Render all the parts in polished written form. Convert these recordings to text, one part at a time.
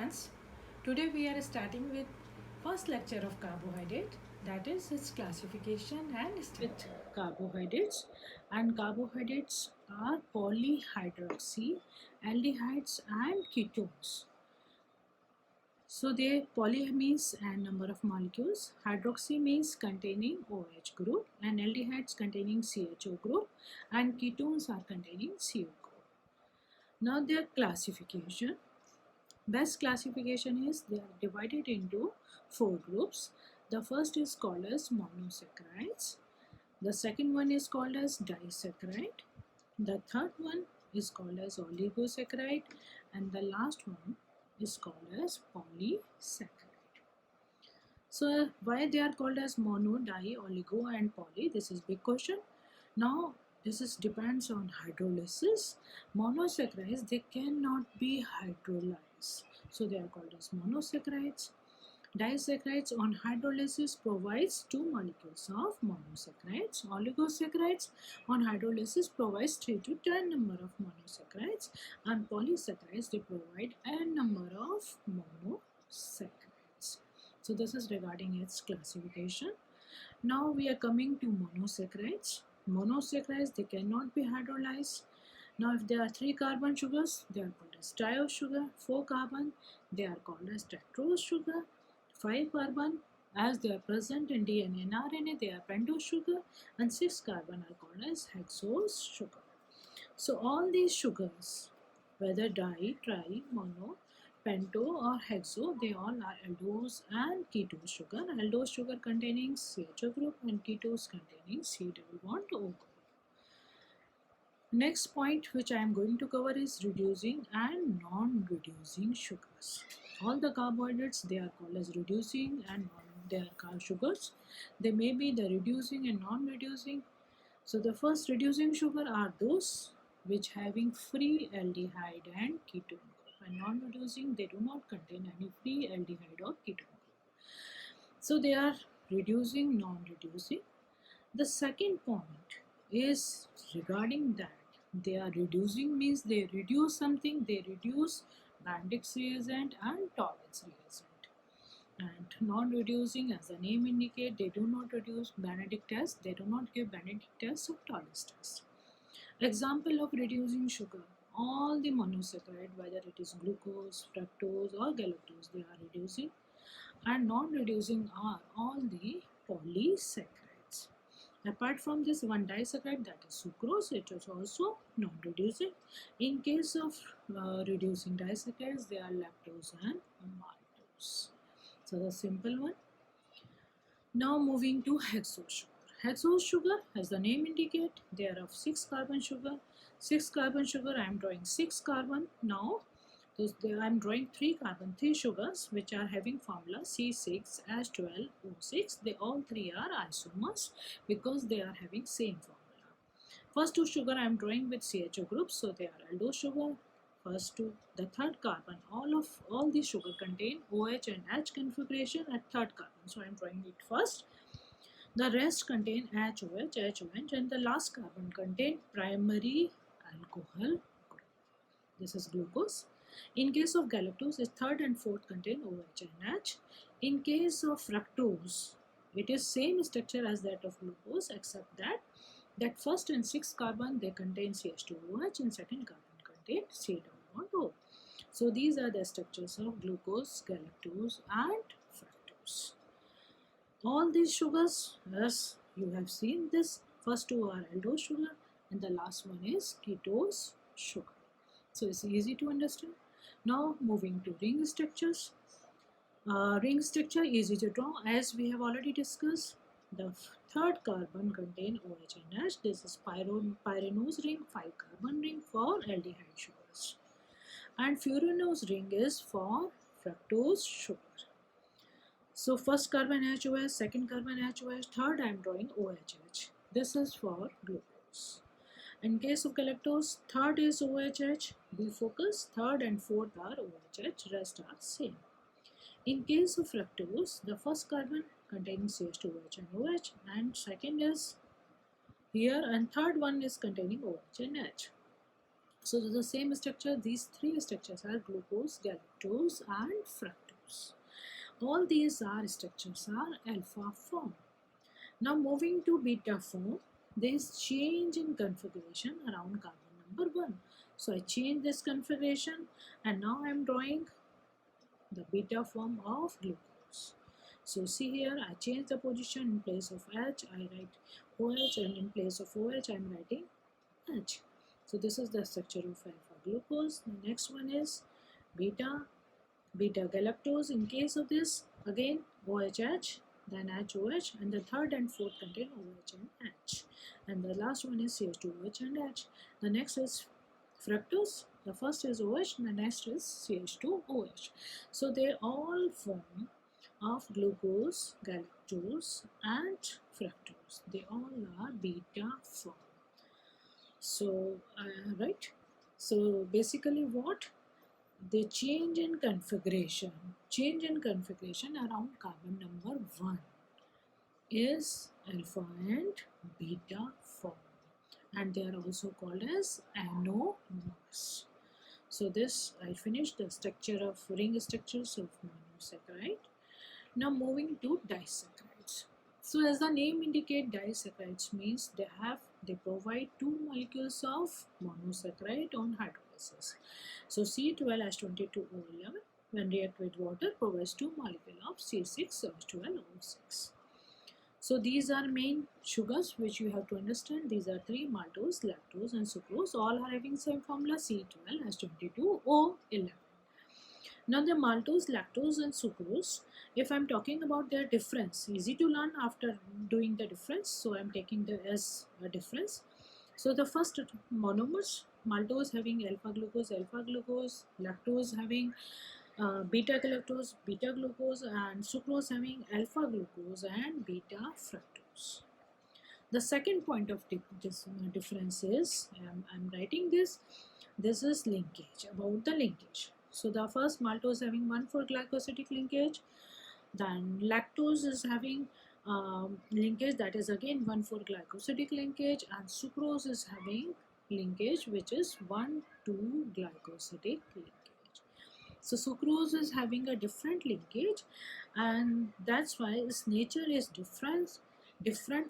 friends. Today we are starting with first lecture of carbohydrate, that is its classification and structure. Carbohydrates, and carbohydrates are polyhydroxy, aldehydes and ketones. So they poly means a number of molecules, hydroxy means containing OH group, and aldehydes containing CHO group, and ketones are containing CO group. Now their classification. Best classification is they are divided into four groups. The first is called as monosaccharides. The second one is called as disaccharide. The third one is called as oligosaccharide, and the last one is called as polysaccharide. So why they are called as mono, di, oligo and poly? This is big question. Now this is depends on hydrolysis. Monosaccharides, they cannot be hydrolyzed, so they are called as monosaccharides. Disaccharides on hydrolysis provides two molecules of monosaccharides. Oligosaccharides on hydrolysis provides 3 to 10 number of monosaccharides, and polysaccharides they provide n number of monosaccharides. So this is regarding its classification. Now we are coming to monosaccharides. Monosaccharides, they cannot be hydrolyzed. Now if there are 3 carbon sugars, they are called as triose sugar. 4 carbon, they are called as dextrose sugar. 5 carbon, as they are present in DNA and RNA, they are pentose sugar. And 6 carbon are called as hexose sugar. So all these sugars, whether di, tri, mono, pento or hexo, they all are aldose and ketose sugar. Aldose sugar containing CHO group and ketose containing C double bond O group. Next point which I am going to cover is reducing and non-reducing sugars. All the carbohydrates, they are called as reducing and they are carb sugars. They may be the reducing and non-reducing. So the first reducing sugar are those which having free aldehyde and ketone group, and non-reducing, they do not contain any free aldehyde or ketone group. So they are reducing, non-reducing. The second point is regarding that they are reducing means they reduce something, they reduce Bandix reagent and Tollens reagent. And non-reducing, as the name indicates, they do not reduce Benedict test, they do not give Benedict test or Tollens test. Example of reducing sugar, all the monosaccharide, whether it is glucose, fructose or galactose, they are reducing. And non-reducing are all the polysaccharides. Apart from this one disaccharide, that is sucrose, it is also non-reducing. In case of reducing disaccharides, they are lactose and maltose. So the simple one. Now moving to hexose sugar. Hexose sugar, as the name indicate, they are of 6 carbon sugar. 6 carbon sugar, I am drawing 6 carbon. Now I am drawing 3 carbon, 3 sugars which are having formula C6H12O6. They all three are isomers because they are having same formula. First two sugar I am drawing with CHO group, so they are aldose sugar. First two, the third carbon, all these sugar contain OH and H configuration at third carbon, so I am drawing it first. The rest contain HOH, HOH, and the last carbon contain primary alcohol group. This is glucose. In case of galactose, its third and fourth contain OH and H. In case of fructose, it is same structure as that of glucose, except that first and sixth carbon they contain CH2OH and second carbon contain C double bond O. So these are the structures of glucose, galactose and fructose. All these sugars, as you have seen, this first two are aldose sugar and the last one is ketose sugar. So it's easy to understand. Now moving to ring structures. Ring structure easy to draw, as we have already discussed. The third carbon contain OH and H. This is pyranose ring, 5 carbon ring for aldehyde sugars. And furanose ring is for fructose sugar. So first carbon HOH, second carbon HOH, third I am drawing OHH. This is for glucose. In case of galactose, third is OHH, be focus, third and fourth are OHH, rest are same. In case of fructose, the first carbon containing CH2OH and OH, and second is here, and third one is containing OH and H. So the same structure, these three structures are glucose, galactose and fructose. All these are structures are alpha form. Now moving to beta form, there is change in configuration around carbon number 1. So I change this configuration and now I am drawing the beta form of glucose. So see here, I change the position. In place of H I write OH, and in place of OH I am writing H. So this is the structure of alpha glucose. The next one is beta galactose. In case of this, again OHH, then HOH, and the third and fourth contain OH and H. And the last one is CH2OH and H. The next is fructose. The first is OH, and the next is CH2OH. So they all form of glucose, galactose, and fructose. They all are beta form. So, right. So basically, what they change in configuration around carbon number 1 is alpha and beta form, and they are also called as anomers. So this I finished the structure of ring structures of monosaccharide. Now moving to disaccharides. So as the name indicate, disaccharides means they provide two molecules of monosaccharide on hydrolysis. So C12H22O11 when react with water provides two molecules of C6H12O6. So these are main sugars which you have to understand. These are three: maltose, lactose and sucrose. All are having same formula C12H22O11. Now the maltose, lactose and sucrose, if I am talking about their difference, easy to learn after doing the difference. So I am taking the as a difference. So the first monomers, maltose having alpha glucose, lactose having beta glucose, and sucrose having alpha glucose and beta fructose. The second point of this difference is, I'm writing this is linkage, about the linkage. So the first maltose having 1,4-glycosidic linkage, then lactose is having linkage that is again 1,4-glycosidic linkage, and sucrose is having linkage which is 1,2-glycosidic linkage. So sucrose is having a different linkage, and that's why its nature is different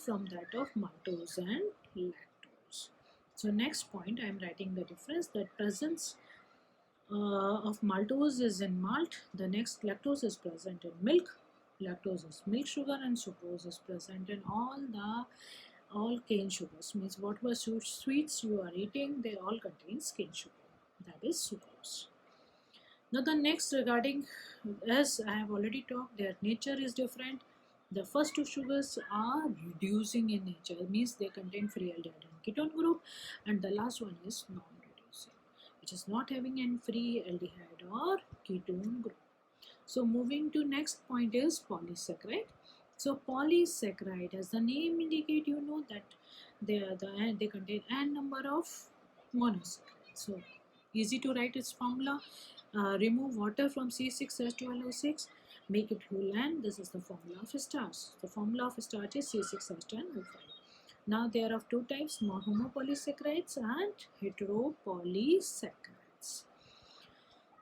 from that of maltose and lactose. So next point I am writing the difference, that presence of maltose is in malt. The next, lactose is present in milk. Lactose is milk sugar, and sucrose is present in all cane sugars. Means whatever sweets you are eating, they all contain cane sugar. That is sucrose. Now the next regarding, as I have already talked, their nature is different. The first two sugars are reducing in nature, means they contain free aldehyde and ketone group, and the last one is non-reducing, which is not having any free aldehyde or ketone group. So moving to next point is polysaccharide. So polysaccharide, as the name indicate, you know that they contain n number of monosaccharides. So easy to write its formula. Remove water from C6H12O6, make it whole, and this is the formula of starch. The formula of starch is C6H10O5. Now there are two types, homopolysaccharides and heteropolysaccharides.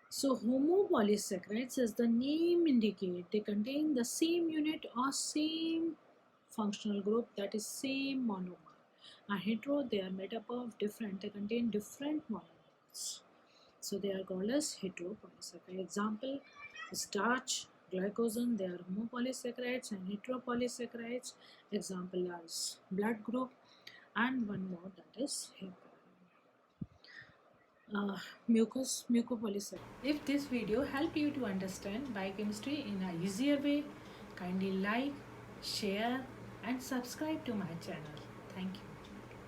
So homopolysaccharides, as the name indicate, they contain the same unit or same functional group, that is same monomer. And hetero, they are made up of different, they contain different monomers. So they are called as heteropolysaccharide. Example, starch, glycogen, they are homopolysaccharides and heteropolysaccharides. Example as blood group, and one more, that is mucopolysaccharide. If this video helped you to understand biochemistry in a easier way, kindly like, share and subscribe to my channel. Thank you.